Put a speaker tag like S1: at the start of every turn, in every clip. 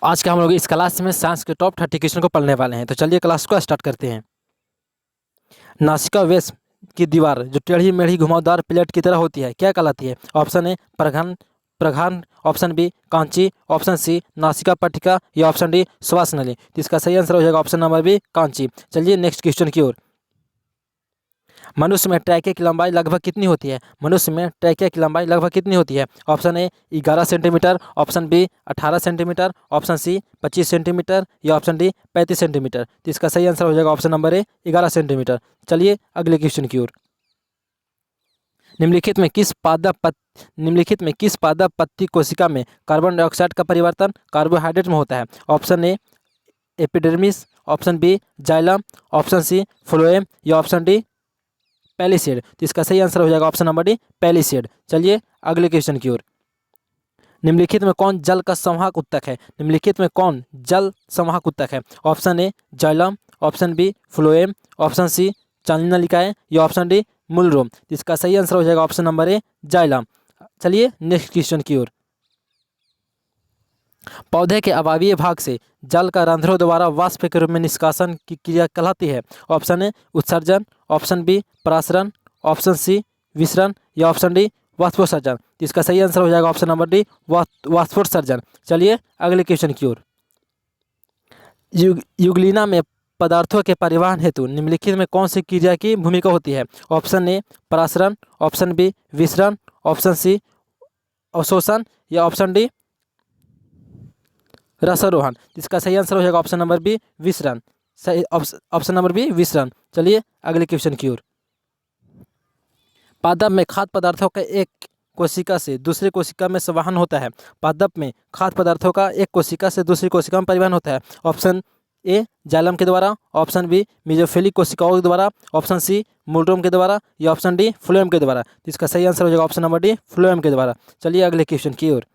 S1: आज के हम लोग इस क्लास में साइंस के टॉप 30 क्वेश्चन को पढ़ने वाले हैं। तो चलिए क्लास को स्टार्ट करते हैं। नासिका वेश की दीवार जो टेढ़ी मेढ़ी घुमावदार प्लेट की तरह होती है क्या कहलाती है? ऑप्शन ए प्रघन प्रघान, ऑप्शन बी कांची, ऑप्शन सी नासिका पट्टिका या ऑप्शन डी श्वास नली। तो इसका सही आंसर हो जाएगा ऑप्शन नंबर बी कांची। चलिए नेक्स्ट क्वेश्चन की ओर। मनुष्य में ट्रैके की लंबाई लगभग कितनी होती है? मनुष्य में ट्रैके की लंबाई लगभग कितनी होती है? Option A 11 centimetre, option B 18 centimetre, option C 25 centimetre या ऑप्शन डी 35 सेंटीमीटर। तो इसका सही आंसर हो जाएगा ऑप्शन नंबर ए 11 सेंटीमीटर। चलिए अगले क्वेश्चन की ओर। निम्नलिखित में किस पादप पत्ती कोशिका में कार्बन डाइऑक्साइड का परिवर्तन कार्बोहाइड्रेट में होता है? Option A epidermis, option B xylem, option C phloem या ऑप्शन डी पैलिसेड। तो इसका सही आंसर हो जाएगा ऑप्शन नंबर डी पैलिसेड। चलिए अगले क्वेश्चन की ओर। निम्नलिखित में कौन जल का संवाहक उत्तक है? निम्नलिखित में कौन जल संवाहक उत्तक है? Option A xylem, option B phloem, option C चालनी नलिकाएं या ऑप्शन डी मूलरोम। तो इसका सही आंसर हो जाएगा ऑप्शन नंबर ए जाइलम। चलिए नेक्स्ट क्वेश्चन की ओर। पौधे के अवायवीय भाग से जल का रंध्रों द्वारा वाष्प के रूप में निष्कासन की क्रिया कहलाती है। ऑप्शन ए उत्सर्जन, ऑप्शन बी परासरण, ऑप्शन सी विसरण या ऑप्शन डी वाष्पोत्सर्जन। तो इसका सही आंसर हो जाएगा ऑप्शन नंबर डी वाष्पोत्सर्जन। चलिए अगले क्वेश्चन की ओर। युगलिना में पदार्थों के परिवहन हेतु निम्नलिखित में कौन सी क्रिया की भूमिका होती है? ऑप्शन ए परासरण, ऑप्शन बी विसरण, ऑप्शन सी अवशोषण या ऑप्शन डी रसारोहण। इसका सही आंसर हो जाएगा ऑप्शन नंबर बी विसरण। सही ऑप्शन नंबर बी विसरण। चलिए अगले क्वेश्चन की ओर। पादप में खाद्य पदार्थों का एक कोशिका से दूसरी कोशिका में संवहन होता है। पादप में खाद्य पदार्थों का एक कोशिका से दूसरी कोशिका में परिवहन होता है। ऑप्शन ए जाइलम के द्वारा, ऑप्शन बी मेसोफिलिक कोशिकाओं के द्वारा, ऑप्शन सी मूलरोम के द्वारा या ऑप्शन डी फ्लोएम के द्वारा। तो इसका सही आंसर हो जाएगा ऑप्शन नंबर डी फ्लोएम के द्वारा। चलिए अगले क्वेश्चन की ओर।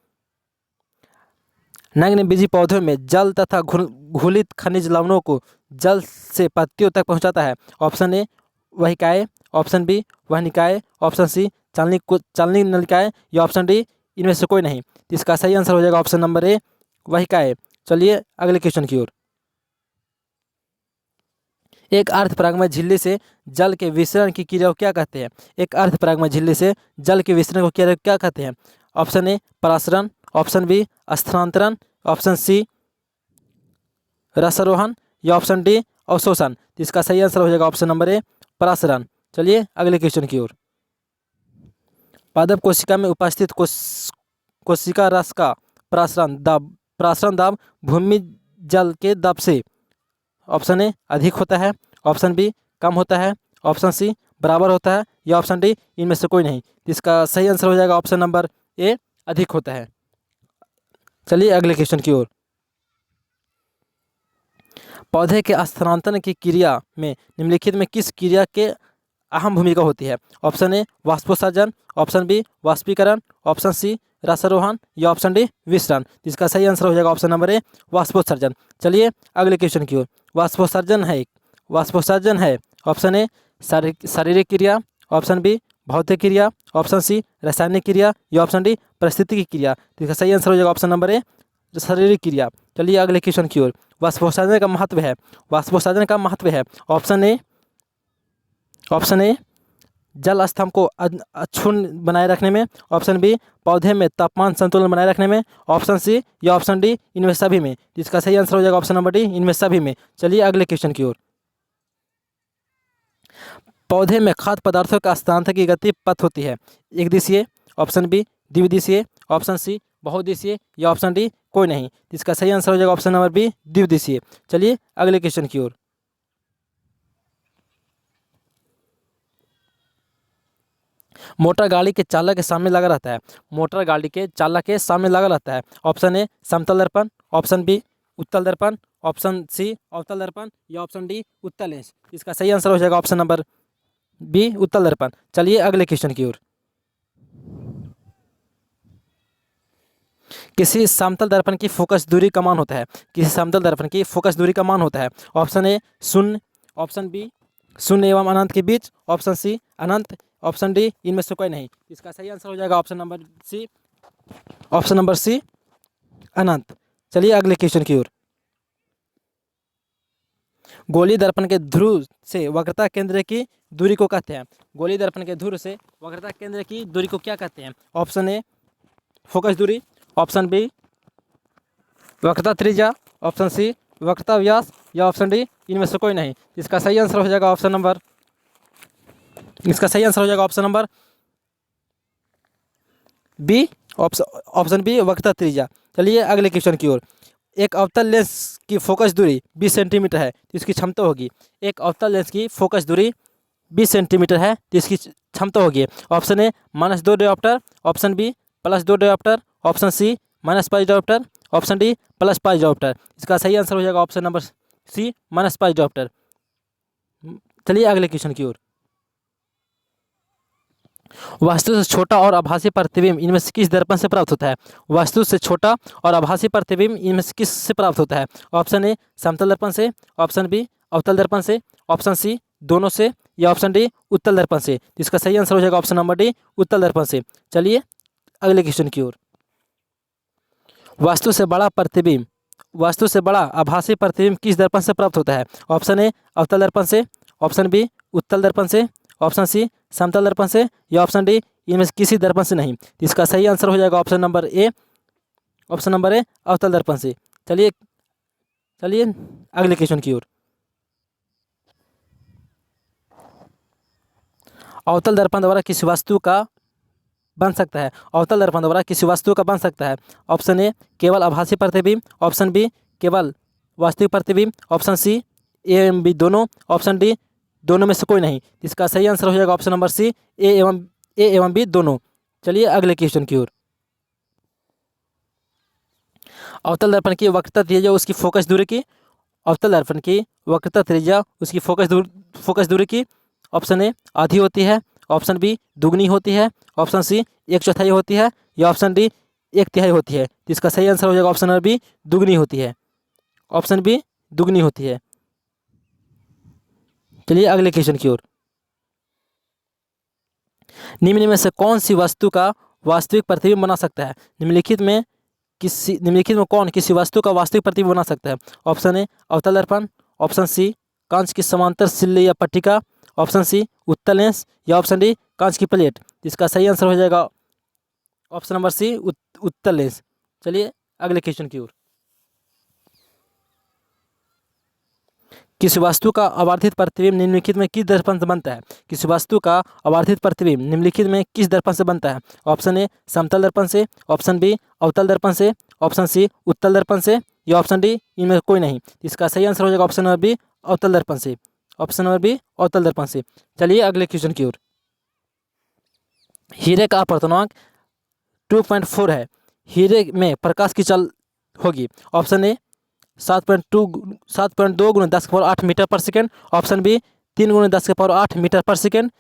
S1: नग्नबीजी पौधों में जल तथा घुलित खनिज लवणों को जल से पत्तियों तक पहुंचाता है। ऑप्शन ए वहिकाएँ, ऑप्शन बी वहनिकाएँ, ऑप्शन सी चालनी नलिकाएँ या ऑप्शन डी इनमें से कोई नहीं। तो इसका सही आंसर हो जाएगा ऑप्शन नंबर ए वहिकाएँ। चलिए अगले क्वेश्चन की ओर। एक अर्धपरागमय झिल्ली से जल के विसरण की क्रिया को क्या कहते हैं? एक अर्धपरागमय झिल्ली से जल के विसरण को क्या कहते हैं? ऑप्शन ए परासरण, ऑप्शन बी स्थानांतरण, ऑप्शन सी रसारोहण या ऑप्शन डी अवशोषण। तो इसका सही आंसर हो जाएगा ऑप्शन नंबर ए परासरण। चलिए अगले क्वेश्चन की ओर। पादप कोशिका में उपस्थित कोशिका रस का परासरण दाब भूमि जल के दाब से ऑप्शन ए अधिक होता है, ऑप्शन बी कम होता है, ऑप्शन सी बराबर होता है या ऑप्शन डी इनमें से कोई नहीं। तो इसका सही आंसर हो जाएगा ऑप्शन नंबर ए अधिक होता है। चलिए अगले क्वेश्चन की ओर। पौधे के स्थानांतरण की क्रिया में निम्नलिखित में किस क्रिया के अहम भूमिका होती है? ऑप्शन ए वाष्पोत्सर्जन, ऑप्शन बी वाष्पीकरण, ऑप्शन सी रसारोहण या ऑप्शन डी विसरण। इसका सही आंसर हो जाएगा ऑप्शन नंबर ए वाष्पोत्सर्जन। चलिए अगले क्वेश्चन की ओर। वाष्पोत्सर्जन है ऑप्शन ए शारीरिक क्रिया, ऑप्शन बी भौतिक क्रिया, ऑप्शन सी रासायनिक क्रिया या ऑप्शन डी परिस्थितिकी क्रिया। तो इसका सही आंसर हो जाएगा ऑप्शन नंबर ए शारीरिक क्रिया। चलिए अगले क्वेश्चन की ओर। वाष्पोत्सर्जन का महत्व है ऑप्शन ए जल स्तंभ को अक्षुण्ण बनाए रखने में, ऑप्शन बी पौधे में तापमान संतुलन बनाए रखने में, ऑप्शन सी या ऑप्शन डी इनमें सभी में। इसका सही आंसर हो जाएगा ऑप्शन नंबर डी इनमें सभी में। चलिए अगले क्वेश्चन की ओर। पौधे में खाद्य पदार्थों का हस्तांतरण की गति पथ होती है। एक दिशीय, ऑप्शन बी द्विदिशीय, ऑप्शन सी बहुदिशीय या ऑप्शन डी कोई नहीं। इसका सही आंसर हो जाएगा ऑप्शन नंबर बी द्विदिशीय। चलिए अगले क्वेश्चन की ओर। मोटर गाड़ी के चालक के सामने लगा रहता है। मोटर गाड़ी के चालक के सामने लगा रहता है। ऑप्शन ए समतल दर्पण, ऑप्शन बी उत्तल दर्पण, ऑप्शन सी अवतल दर्पण या ऑप्शन डी उत्तल लेंस। इसका सही आंसर हो जाएगा ऑप्शन नंबर बी उत्तल दर्पण। चलिए अगले क्वेश्चन की ओर। किसी समतल दर्पण की फोकस दूरी का मान होता है। किसी समतल दर्पण की फोकस दूरी का मान होता है। ऑप्शन ए 0, ऑप्शन बी 0 एवं अनंत के बीच, ऑप्शन सी अनंत, ऑप्शन डी इनमें से कोई नहीं। इसका सही आंसर हो जाएगा ऑप्शन नंबर सी अनंत। चलिए अगले क्वेश्चन की ओर। गोलीय दर्पण के ध्रुव से वक्रता केंद्र की दूरी को कहते हैं। गोलीय दर्पण के ध्रुव से वक्रता केंद्र की दूरी को क्या कहते हैं? ऑप्शन ए फोकस दूरी, ऑप्शन बी वक्रता त्रिज्या, ऑप्शन सी वक्रता व्यास, या ऑप्शन डी इनमें से कोई नहीं। इसका सही आंसर हो जाएगा option number B, option B वक्रता त्रिज्या। चलिए अगले क्वेश्चन की ओर। एक अवतल लेंस की फोकस दूरी 20 सेंटीमीटर है तो इसकी क्षमता होगी। एक अवतल लेंस की फोकस दूरी 20 सेंटीमीटर है तो इसकी क्षमता होगी। Option A -2 dioptre, option B +2 dioptre, option C -5 dioptre, option D +5 dioptre. इसका सही आंसर हो जाएगा ऑप्शन नंबर सी -5 डायोप्टर। चलिए अगले क्वेश्चन की ओर। वस्तु से छोटा और आभासी प्रतिबिंब इनमें से किस दर्पण से प्राप्त होता है? वस्तु से छोटा और आभासी प्रतिबिंब इनमें से किस से प्राप्त होता है? ऑप्शन ए समतल दर्पण से, ऑप्शन बी अवतल दर्पण से, ऑप्शन सी दोनों से, या ऑप्शन डी उत्तल दर्पण से। तो इसका सही आंसर हो जाएगा ऑप्शन नंबर डी उत्तल दर्पण से। चलिए अगले क्वेश्चन की ओर। वस्तु से बड़ा आभासी प्रतिबिंब किस दर्पण से प्राप्त होता है? ऑप्शन ए अवतल दर्पण से, ऑप्शन बी उत्तल दर्पण से, ऑप्शन सी समतल दर्पण से, या ऑप्शन डी इनमें से किसी दर्पण से नहीं। तो इसका सही आंसर हो जाएगा ऑप्शन नंबर ए अवतल दर्पण से। चलिए अगले क्वेश्चन की ओर। अवतल दर्पण द्वारा किसी वस्तु का बन सकता है। अवतल दर्पण द्वारा किसी वस्तु का बन सकता है। ऑप्शन ए केवल आभासी प्रतिबिंब, ऑप्शन बी केवल वास्तविक प्रतिबिंब, ऑप्शन सी ए एवं बी दोनों, ऑप्शन डी दोनों में से कोई नहीं। इसका सही आंसर हो जाएगा ऑप्शन नंबर सी ए एवं बी दोनों। चलिए अगले क्वेश्चन की ओर। अवतल दर्पण की वक्रता त्रिज्या उसकी फोकस दूरी की, अवतल दर्पण की वक्रता त्रिज्या उसकी फोकस दूरी की ऑप्शन ए आधी होती है, ऑप्शन बी दुगनी होती है, ऑप्शन सी 1/4 होती है, या ऑप्शन डी 1/3 होती है। तो इसका सही आंसर हो जाएगा ऑप्शन नंबर बी दुगनी होती है। ऑप्शन बी दुगनी होती है। चलिए अगले क्वेश्चन की ओर। निम्न में से कौन सी वस्तु का वास्तविक प्रतिबिंब बना सकता है? निम्नलिखित में कौन किसी वस्तु का वास्तविक प्रतिबिंब बना सकता है? ऑप्शन ए अवतल दर्पण, ऑप्शन सी कांच की समांतर सिल्ली या पट्टिका, ऑप्शन सी उत्तल लेंस, या ऑप्शन डी कांच की प्लेट। इसका सही आंसर हो जाएगा ऑप्शन नंबर सी उत्तल लेंस। चलिए अगले क्वेश्चन की ओर। किसी वस्तु का अवर्धित प्रतिबिंब निम्नलिखित में किस दर्पण से बनता है? किसी वस्तु का अवर्धित प्रतिबिंब निम्नलिखित में किस दर्पण से बनता है? ऑप्शन ए समतल दर्पण से, ऑप्शन बी अवतल दर्पण से, ऑप्शन सी उत्तल दर्पण से, या ऑप्शन डी इनमें कोई नहीं। इसका सही आंसर हो जाएगा ऑप्शन नंबर बी अवतल दर्पण से। ऑप्शन नंबर बी अवतल दर्पण से। चलिए अगले क्वेश्चन की ओर। हीरे का अपवर्तनांक 2.4 है। हीरे में प्रकाश की चाल होगी। ऑप्शन ए 7.2 × 10⁸ मीटर पर सेकेंड, ऑप्शन बी 3 × 10⁸ मीटर पर सेकेंड,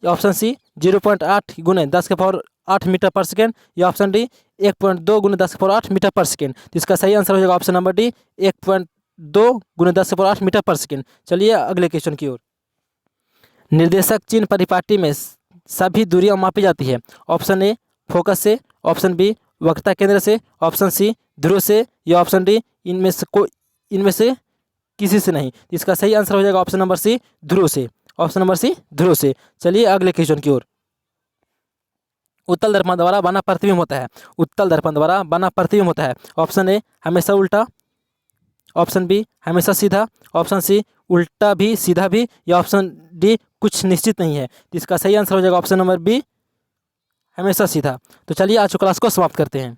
S1: ऑप्शन सी 0.8 × 10⁸ मीटर पर सेकेंड, या ऑप्शन डी 1.2 × 10⁸ मीटर पर सेकेंड। तो इसका सही आंसर हो जाएगा ऑप्शन नंबर डी 1.2 × 10⁸ मीटर पर सेकेंड। चलिए अगले क्वेश्चन की ओर। निर्देशक चिन्ह परिपाटी में सभी दूरियां मापी जाती है। ऑप्शन ए फोकस से, ऑप्शन बी वक्रता केंद्र से, ऑप्शन सी ध्रुव से, या ऑप्शन डी इनमें से किसी से नहीं। इसका सही आंसर हो जाएगा ऑप्शन नंबर सी ध्रुव से। ऑप्शन नंबर सी ध्रुव से। चलिए अगले क्वेश्चन की ओर। उत्तल दर्पण द्वारा बना प्रतिबिंब होता है। उत्तल दर्पण द्वारा बना प्रतिबिंब होता है। ऑप्शन ए हमेशा उल्टा, ऑप्शन बी हमेशा सीधा, ऑप्शन सी उल्टा भी सीधा भी, या ऑप्शन डी कुछ निश्चित नहीं है। इसका सही आंसर हो जाएगा ऑप्शन नंबर बी हमेशा सीधा। तो चलिए आज क्लास को समाप्त करते हैं।